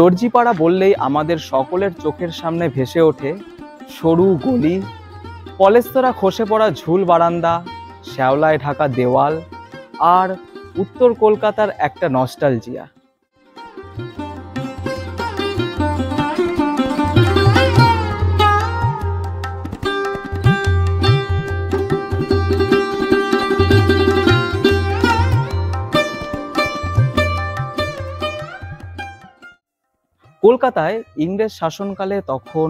দর্জিপাড়া বললেই আমাদের সকলের চোখের সামনে ভেসে ওঠে সরু গলি, পলেস্তরা খসে পড়া ঝুল বারান্দা, শ্যাওলায় ঢাকা দেওয়াল আর উত্তর কলকাতার একটা নস্টালজিয়া। কলকাতায় ইংরেজ শাসনকালে তখন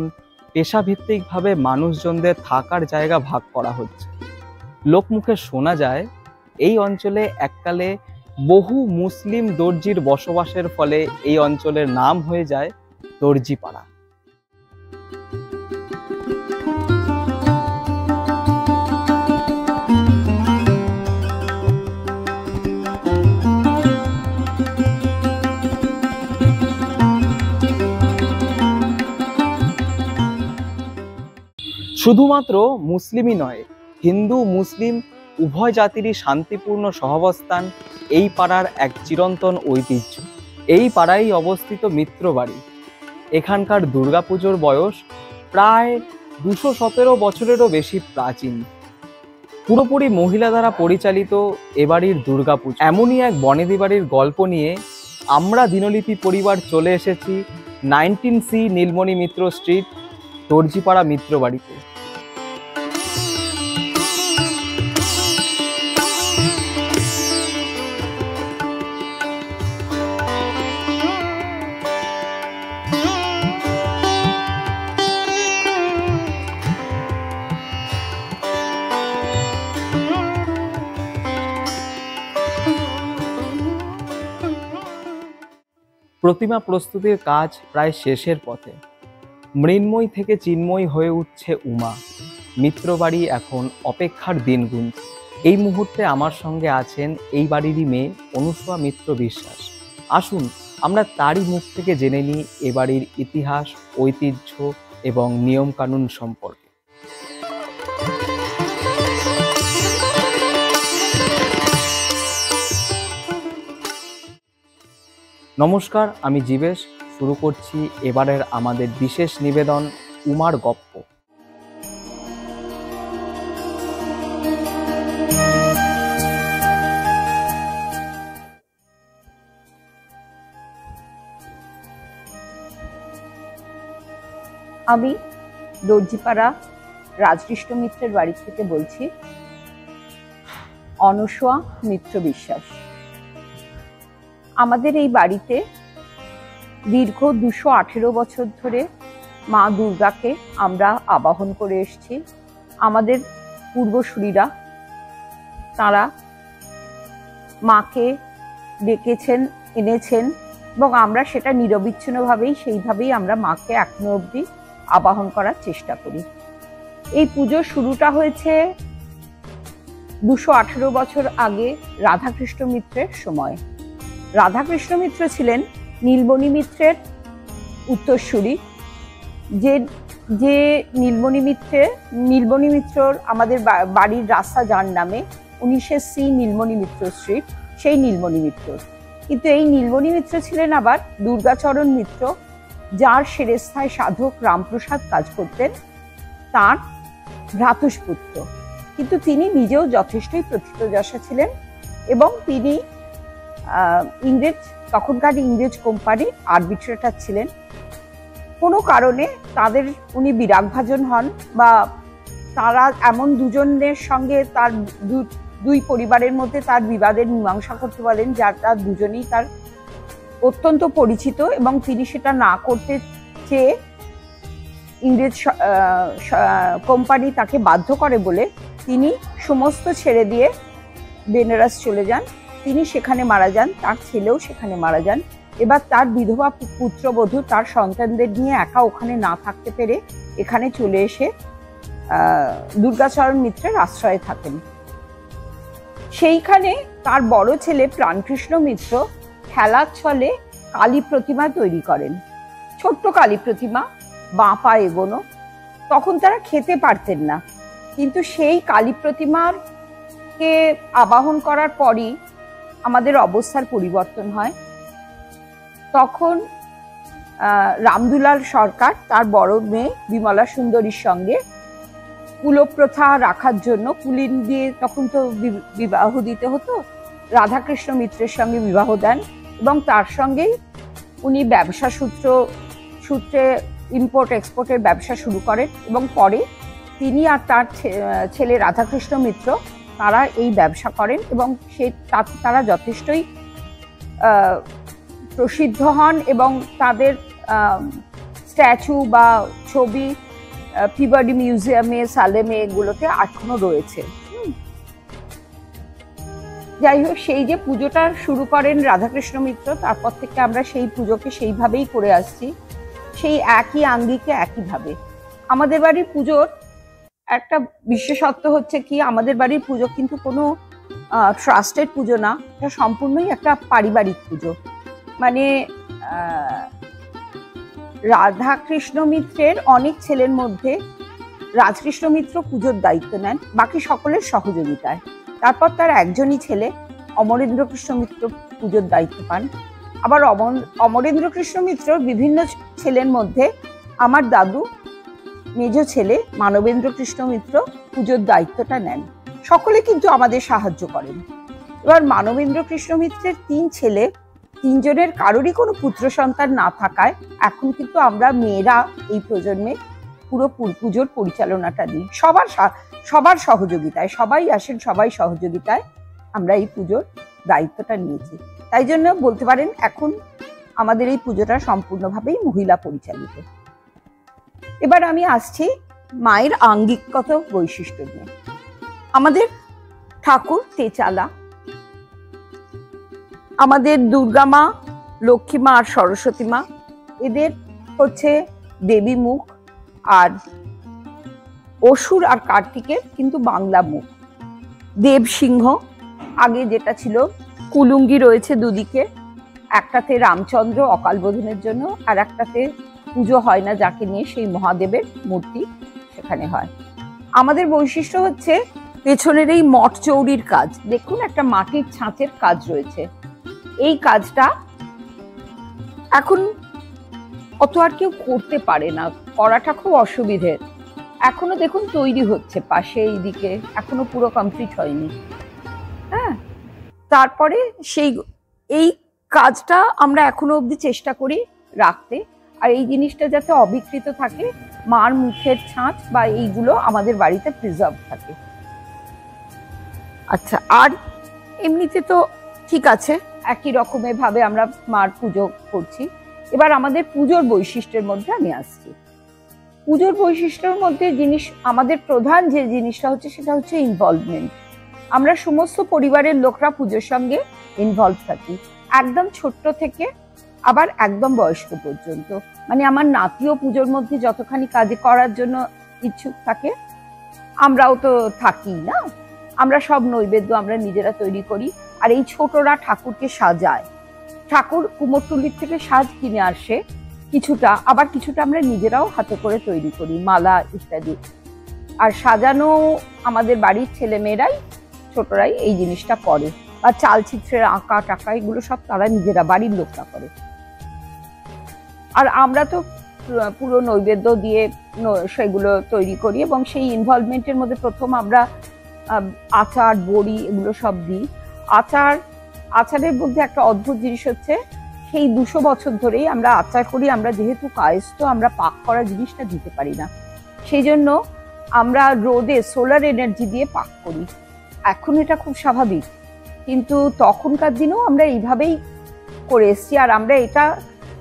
পেশাভিত্তিকভাবে মানুষজনদের থাকার জায়গা ভাগ করা হচ্ছে। লোকমুখে শোনা যায় এই অঞ্চলে এককালে বহু মুসলিম দর্জির বসবাসের ফলে এই অঞ্চলের নাম হয়ে যায় দর্জিপাড়া। শুধুমাত্র মুসলিমই নয়, হিন্দু মুসলিম উভয় জাতিরই শান্তিপূর্ণ সহাবস্থান এই পাড়ার এক চিরন্তন ঐতিহ্য। এই পাড়ায় অবস্থিত মিত্রবাড়ি। এখানকার দুর্গাপুজোর বয়স প্রায় 217 বছরেরও বেশি প্রাচীন। পুরোপুরি মহিলা দ্বারা পরিচালিত এবাড়ির দুর্গাপুজো এমনই এক বনেদি বাড়ির গল্প নিয়ে আমরা দিনলিপি পরিবার চলে এসেছি 19C নীলমণি মিত্র স্ট্রিট, দর্জিপাড়া মিত্রবাড়িতে। প্রতিমা প্রস্তুতির কাজ প্রায় শেষের পথে। মৃন্ময়ী থেকে চিন্ময়ী হয়ে উঠছে উমা। মিত্রবাড়ি এখন অপেক্ষার দিন গুনছে। এই মুহূর্তে আমার সঙ্গে আছেন এই বাড়িরই মেয়ে অনুসূয়া মিত্র বিশ্বাস। আসুন আমরা তারই মুখ থেকে জেনে নিই এ বাড়ির ইতিহাস, ঐতিহ্য এবং নিয়মকানুন সম্পর্কে। নমস্কার, আমি জীবেশ। শুরু করছি এবারের আমাদের বিশেষ নিবেদন উমার গপ্প। আমি দর্জিপাড়া রাজকৃষ্ণ মিত্রের বাড়ি থেকে বলছি, অনুসূয়া মিত্র বিশ্বাস। আমাদের এই বাড়িতে দীর্ঘ 218 বছর ধরে মা দুর্গাকে আমরা আবাহন করে এসেছি। আমাদের পূর্বসূরীরা তারা মাকে ডেকেছেন, এনেছেন এবং আমরা সেটা নিরবিচ্ছিন্নভাবেই সেইভাবেই আমরা মাকে এখনো অবধি আবাহন করার চেষ্টা করি। এই পুজোর শুরুটা হয়েছে 218 বছর আগে রাধাকৃষ্ণ মিত্রের সময়। রাধাকৃষ্ণ মিত্র ছিলেন নীলমণি মিত্রের উত্তরসূরি। যে নীলমণি মিত্রর আমাদের বাড়ির রাস্তা যার নামে 19C নীলমণি মিত্র স্ট্রিট, সেই নীলমণি মিত্র। কিন্তু এই নীলমণি মিত্র ছিলেন আবার দুর্গাচরণ মিত্র, যার সেরেস্থায় সাধক রামপ্রসাদ কাজ করতেন, তার ভ্রাতুষ্পুত্র। কিন্তু তিনি নিজেও যথেষ্টই প্রথিতযশা ছিলেন এবং তিনি তখনকার ইংরেজ কোম্পানির আরবিট্রেটর ছিলেন। কোনো কারণে উনি বিরাগভাজন হন বা তারা এমন দুজনের সঙ্গে তার দুই পরিবারের মধ্যে তার বিবাদের মীমাংসা করতে বলেন, যারা দুজনেই তার অত্যন্ত পরিচিত, এবং তিনি সেটা না করতে চেয়ে ইংরেজ কোম্পানি তাকে বাধ্য করে বলে তিনি সমস্ত ছেড়ে দিয়ে বেনারস চলে যান। তিনি সেখানে মারা যান, তার ছেলেও সেখানে মারা যান। এবার তার বিধবা পুত্রবধূ তার সন্তানদের নিয়ে একা ওখানে না থাকতে পেরে এখানে চলে এসে দুর্গাচরণ মিত্রের আশ্রয়ে থাকেন। সেইখানে তার বড় ছেলে প্রাণকৃষ্ণ মিত্র খেলার ছলে কালী প্রতিমা তৈরি করেন, ছোট্ট কালী প্রতিমা, বাঁ পা এগোনো। তখন তারা খেতে পারতেন না, কিন্তু সেই কালী প্রতিমাকে আবাহন করার পরই আমাদের অবস্থার পরিবর্তন হয়। তখন রামদুলাল সরকার তার বড় মেয়ে বিমলা সুন্দরীর সঙ্গে কুলপ্রথা রাখার জন্য কুলিন দিয়ে তখন তো বিবাহ দিতে হতো, রাধাকৃষ্ণ মিত্রের সঙ্গে বিবাহ দেন এবং তার সঙ্গেই উনি ব্যবসা সূত্রে ইম্পোর্ট এক্সপোর্টের ব্যবসা শুরু করেন এবং পরে তিনি আর তার ছেলে রাধাকৃষ্ণ মিত্র তারা এই ব্যবসা করেন এবং তারা যথেষ্টই প্রসিদ্ধ হন এবং তাদের স্ট্যাচু বা ছবি পিবাডি মিউজিয়ামে, সালেমে এগুলোতে এখনো রয়েছে। যাই হোক, সেই যে পুজোটা শুরু করেন রাধাকৃষ্ণ মিত্র, তারপর থেকে আমরা সেই পুজোকে সেইভাবেই করে আসছি, সেই একই আঙ্গিকে একইভাবে। আমাদের বাড়ির পুজোর একটা বিশেষত্ব হচ্ছে কি, আমাদের বাড়ির পুজো কিন্তু কোনো ট্রাস্টেড পুজো না, এটা সম্পূর্ণই একটা পারিবারিক পুজো। মানে রাধাকৃষ্ণ মিত্রের অনেক ছেলের মধ্যে রাজকৃষ্ণ মিত্র পুজোর দায়িত্ব নেন বাকি সকলের সহযোগিতায়। তারপর তার একজনই ছেলে অমরেন্দ্র কৃষ্ণ মিত্র পুজোর দায়িত্ব পান। আবার অমরেন্দ্র কৃষ্ণ মিত্র বিভিন্ন ছেলের মধ্যে আমার দাদু মেজ ছেলে মানবেন্দ্র কৃষ্ণ মিত্র পুজোর দায়িত্বটা নেন। সকলে কিন্তু আমাদের সাহায্য করেন। এবার মানবেন্দ্র কৃষ্ণ মিত্রের 3 ছেলে, 3 জনের কারোরই কোনো পুত্র সন্তান না থাকায় এখন কিন্তু আমরা মেয়েরা এই প্রজন্মে পুরো পুজোর পরিচালনাটা দিই সবার সহযোগিতায়। সবাই আসেন, সবাই সহযোগিতায় আমরা এই পুজোর দায়িত্বটা নিয়েছি। তাই জন্য বলতে পারেন এখন আমাদের এই পুজোটা সম্পূর্ণভাবেই মহিলা পরিচালিত। এবার আমি আসছি মায়ের আঙ্গিকগত বৈশিষ্ট্য নিয়ে। আমাদের ঠাকুর তেচালা, আমাদের দুর্গা মা, লক্ষ্মী মা আর সরস্বতী মা, এদের হচ্ছে দেবী মুখ, আর অসুর আর কার্তিকের কিন্তু বাংলা মুখ। দেব সিংহ আগে যেটা ছিল, কুলুঙ্গি রয়েছে দুদিকে, একটাতে রামচন্দ্র অকাল বোধনের জন্য আর একটাতে পুজো হয় না যাকে নিয়ে, সেই মহাদেবের মূর্তি সেখানে হয়। আমাদের বৈশিষ্ট্য হচ্ছে পেছনের এই মঠ চৌরির কাজ, দেখুন একটা মাটির ছাঁচের কাজ রয়েছে। এই কাজটা এখন অত আর কেউ করতে পারে না, করাটা খুব অসুবিধের। এখনো দেখুন তৈরি হচ্ছে পাশে, এইদিকে এখনো পুরো কমপ্লিট হয়নি। হ্যাঁ, তারপরে এই কাজটা আমরা এখনো অবধি চেষ্টা করি রাখতে, আর এই জিনিসটা যাতে অবিকৃত থাকে, মার মুখের ছাঁচ বা এইগুলো আমাদের বাড়িতে প্রিজার্ভ থাকে। আচ্ছা, আর এমনিতে তো ঠিক আছে, একই রকমের ভাবে আমরা মার পুজো করছি। এবার আমাদের পুজোর বৈশিষ্ট্যের মধ্যে আমি আসছি। পুজোর বৈশিষ্ট্যের মধ্যে আমাদের প্রধান যে জিনিসটা হচ্ছে সেটা হচ্ছে ইনভলভমেন্ট। আমরা সমস্ত পরিবারের লোকরা পুজোর সঙ্গে ইনভলভ থাকি, একদম ছোট্ট থেকে আবার একদম বয়স্ক পর্যন্ত। মানে আমার নাতিও পুজোর মধ্যে যতখানি কাজ করার জন্য ইচ্ছুক থাকে, আমরাও তো থাকি না। আমরা সব নৈবেদ্য আমরা নিজেরা তৈরি করি, আর এই ছোটরা ঠাকুরকে সাজায়। ঠাকুর কুমোরটুলির থেকে সাজ কিনে আসে কিছুটা, আবার কিছুটা আমরা নিজেরাও হাতে করে তৈরি করি, মালা ইত্যাদি। আর সাজানো আমাদের বাড়ির ছেলেমেয়েরাই, ছোটরাই এই জিনিসটা করে, বা চালচিত্রের আঁকা টাকা এগুলো সব তারা নিজেরা বাড়ির লোকরা করে। আর আমরা তো পুরো নৈবেদ্য দিয়ে সেগুলো তৈরি করি, এবং সেই ইনভলভমেন্টের মধ্যে প্রথম আমরা আচার, বড়ি এগুলো সব দিই। আচারের মধ্যে একটা অদ্ভুত জিনিস হচ্ছে, সেই 200 বছর ধরেই আমরা আচার করি। আমরা যেহেতু কায়স্থ, আমরা পাক করা জিনিসটা দিতে পারি না, সেই জন্য আমরা রোদে সোলার এনার্জি দিয়ে পাক করি। এখন এটা খুব স্বাভাবিক, কিন্তু তখনকার দিনেও আমরা এইভাবেই করে এসছি। আর আমরা এটা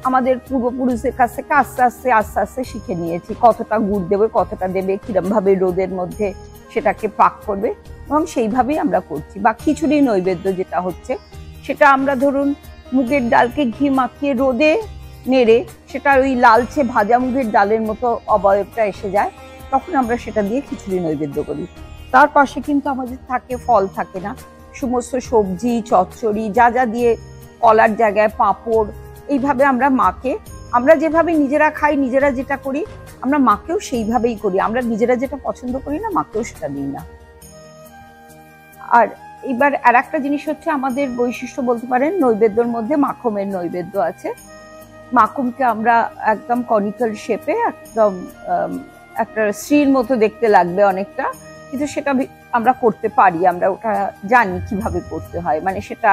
আমাদের পূর্বপুরুষদের কাছ থেকে আস্তে আস্তে শিখে নিয়েছি, কতটা গুড় দেবে, কতটা দেবে, কিরম ভাবে রোদের মধ্যে সেটাকে পাক করবে, এবং সেইভাবেই আমরা করছি। বা খিচুড়ি নৈবেদ্য যেটা হচ্ছে, সেটা আমরা ধরুন মুগের ডালকে ঘি মাখিয়ে রোদে নেড়ে সেটা ওই লালচে ভাজা মুগের ডালের মতো অবয়বটা এসে যায়, তখন আমরা সেটা দিয়ে খিচুড়ি নৈবেদ্য করি। তার পাশে কিন্তু আমাদের থাকে, ফল থাকে না, সমস্ত সবজি, চচ্চড়ি যা যা দিয়ে, কলার জায়গায় পাঁপড়, এইভাবে আমরা মাকে, আমরা যেভাবে নিজেরা খাই, নিজেরা যেটা করি, আমরা মাকেও সেইভাবেই করি। আমরা নিজেরা যেটা পছন্দ করি না, মাকেও সেটা দিই না। আর এবার আর একটা জিনিস হচ্ছে, আমাদের বৈশিষ্ট্য বলতে পারেন, নৈবেদ্যর মধ্যে মাখমের নৈবেদ্য আছে। মাকুমকে আমরা একদম কনিক্যাল শেপে একদম একটা শ্রীর মতো দেখতে লাগবে অনেকটা, কিন্তু সেটা আমরা করতে পারি, আমরা ওটা জানি কিভাবে করতে হয়, মানে সেটা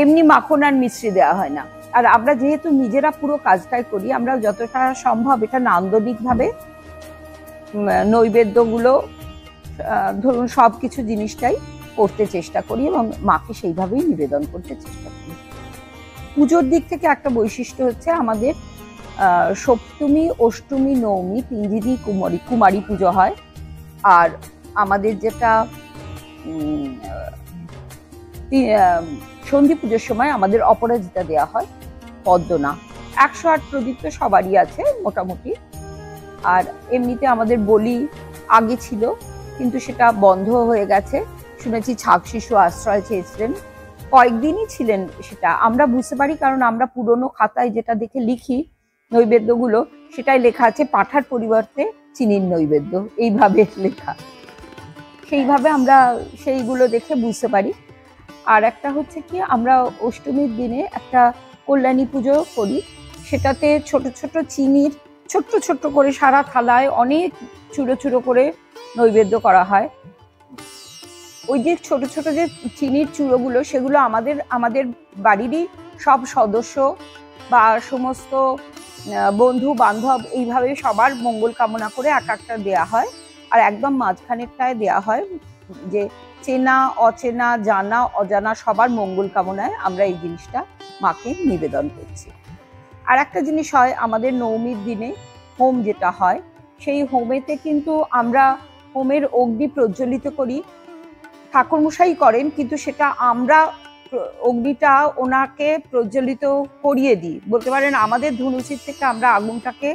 এমনি মাখন আর মিশ্রি দেওয়া হয় না। আর আমরা যেহেতু নিজেরা পুরো কাজটাই করি, আমরা যতটা সম্ভব এটা নান্দনিকভাবে নৈবেদ্যগুলো ধরুন সবকিছু জিনিসটাই করতে চেষ্টা করি এবং মাকে সেইভাবেই নিবেদন করতে চেষ্টা করি। পুজোর দিক থেকে একটা বৈশিষ্ট্য হচ্ছে আমাদের সপ্তমী, অষ্টমী, নবমী 3 দিনই কুমারী পুজো হয়। আর আমাদের যেটা সন্ধি পুজোর সময় আমাদের অপরাজিতা দেওয়া হয়, পদ্মনা। 108 প্রদীপ তো সবারই আছে মোটামুটি। আর এমনিতে আমাদের বলি আগে ছিল, কিন্তু সেটা বন্ধ হয়ে গেছে। শুনেছি ছাগ শিশু আশ্রয় চেয়েছিলেন, কয়েকদিনই ছিলেন সেটা আমরা বুঝতে পারি, কারণ আমরা পুরনো খাতায় যেটা দেখে লিখি নৈবেদ্যগুলো, সেটাই লেখা আছে পাঁঠার পরিবর্তে চিনির নৈবেদ্য, এইভাবে লেখা। সেইভাবে আমরা সেইগুলো দেখে বুঝতে পারি। আর একটা হচ্ছে কি, আমরা অষ্টমীর দিনে একটা কল্যাণী পুজো করি, সেটাতে ছোট ছোট চিনির ছোট্ট ছোট্ট করে সারা থালায় অনেক চুড়ো চুড়ো করে নৈবেদ্য করা হয়। ওই যে ছোট ছোট যে চিনির চূড়োগুলো, সেগুলো আমাদের বাড়িরই সব সদস্য বা সমস্ত বন্ধু বান্ধব এইভাবে সবার মঙ্গল কামনা করে এক একটা দেয়া হয়। আর একদম মাঝখানেরটায় দেয়া হয় যে চেনা অচেনা, জানা অজানা সবার মঙ্গল কামনায় আমরা এই জিনিসটা মাকে নিবেদন করছি। আর একটা জিনিস হয়, আমাদের নবমীর দিনে হোম যেটা হয়, সেই হোমেতে কিন্তু আমরা হোমের অগ্নি প্রজ্বলিত করি। ঠাকুরমশাই করেন, কিন্তু সেটা আমরা অগ্নিটা ওনাকে প্রজ্বলিত করিয়ে দিই, বলতে পারেন আমাদের ধনুচির থেকে আমরা আগুনটাকে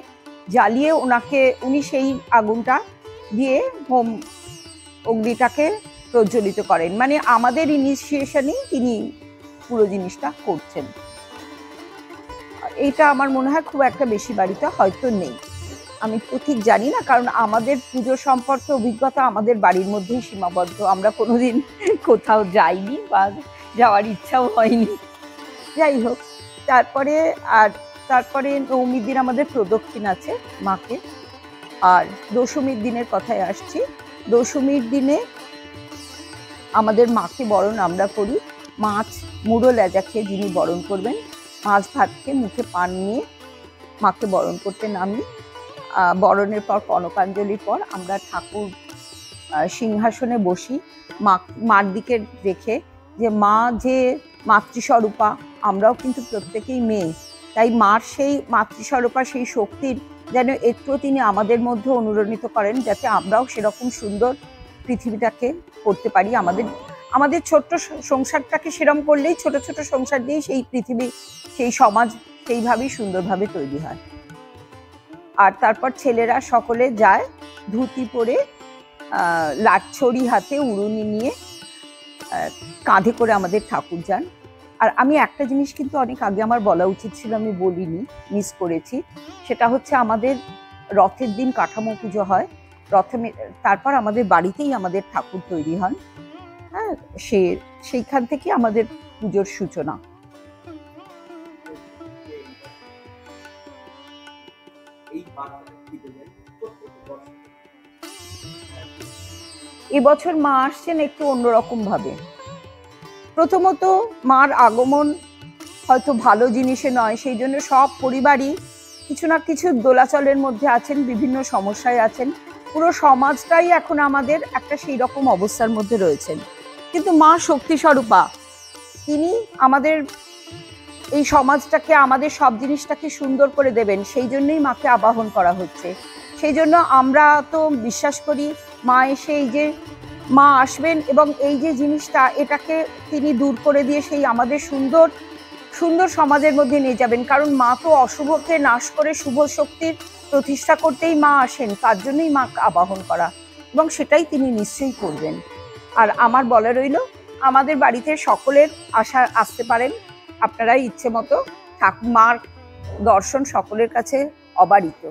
জ্বালিয়ে ওনাকে, উনি সেই আগুনটা দিয়ে হোম অগ্নিটাকে প্রজ্বলিত করেন, মানে আমাদের ইনিশিয়েশনেই তিনি পুরো জিনিসটা করছেন। এইটা আমার মনে হয় খুব একটা বেশি বাড়িতে হয়তো নেই, আমি তো ঠিক জানি না, কারণ আমাদের পুজো সম্পর্কে অভিজ্ঞতা আমাদের বাড়ির মধ্যেই সীমাবদ্ধ। আমরা কোনোদিন কোথাও যাইনি বা যাওয়ার ইচ্ছাও হয়নি। যাই হোক, তারপরে নবমীর দিন আমাদের প্রদক্ষিণ আছে মাকে। আর দশমীর দিনের কথায় আসছি, দশমীর দিনে আমাদের মাকে বরণ আমরা করি। মাছ মুড়ো লেজা খেয়ে যিনি বরণ করবেন, মাছ ভাত খেয়ে মুখে পান নিয়ে মাকে বরণ করতে নামি। বরণের পর কনকাঞ্জলির পর আমরা ঠাকুর সিংহাসনে বসি, মার দিকে রেখে, যে মা যে মাতৃস্বরূপা, আমরাও কিন্তু প্রত্যেকেই মেয়ে, তাই মার সেই মাতৃস্বরূপা সেই শক্তির যেন একটু তিনি আমাদের মধ্যে অনুরণিত করেন, যাতে আমরাও সেরকম সুন্দর পৃথিবীটাকে করতে পারি। আমাদের ছোট্ট সংসারটাকে সেরকম করলেই, ছোট ছোট সংসার দিয়েই সেই পৃথিবী, সেই সমাজ সেইভাবেই সুন্দরভাবে তৈরি হয়। আর তারপর ছেলেরা সকলে যায় ধুতি পরে, লাঠছড়ি হাতে, উড়ুনি নিয়ে, কাঁধে করে আমাদের ঠাকুর যান। আর আমি একটা জিনিস কিন্তু অনেক আগে আমার বলা উচিত ছিল, আমি বলিনি, মিস করেছি। সেটা হচ্ছে আমাদের রথের দিন কাঠামো পুজো হয়, তারপর আমাদের বাড়িতেই আমাদের ঠাকুর তৈরি হন। হ্যাঁ, সেইখান থেকে আমাদের পুজোর সূচনা। এবছর মা আসছেন একটু অন্যরকম ভাবে। প্রথমত মার আগমন হয়তো ভালো জিনিসে নয়, সেই জন্য সব পরিবারই কিছু না কিছু দোলাচলের মধ্যে আছেন, বিভিন্ন সমস্যায় আছেন। পুরো সমাজটাই এখন আমাদের একটা সেই রকম অবস্থার মধ্যে রয়েছেন। কিন্তু মা শক্তি স্বরূপা, তিনি আমাদের এই সমাজটাকে, আমাদের সব জিনিসটাকে সুন্দর করে দেবেন, সেই জন্যই মাকে আবাহন করা হচ্ছে। সেই জন্য আমরা তো বিশ্বাস করি মা এসে এই যে মা আসবেন এবং এই যে জিনিসটা, এটাকে তিনি দূর করে দিয়ে সেই আমাদের সুন্দর সুন্দর সমাজের মধ্যে নিয়ে যাবেন। কারণ মা তো অশুভকে নাশ করে শুভ শক্তির প্রতিষ্ঠা করতেই মা আসেন, তার জন্যই মা আবাহন করা, এবং সেটাই তিনি নিশ্চয়ই করবেন। আর আমার বলা রইল, আমাদের বাড়িতে সকলের আসতে পারেন আপনারা ইচ্ছে মতো। ঠাকুমার দর্শন সকলের কাছে অবারিত।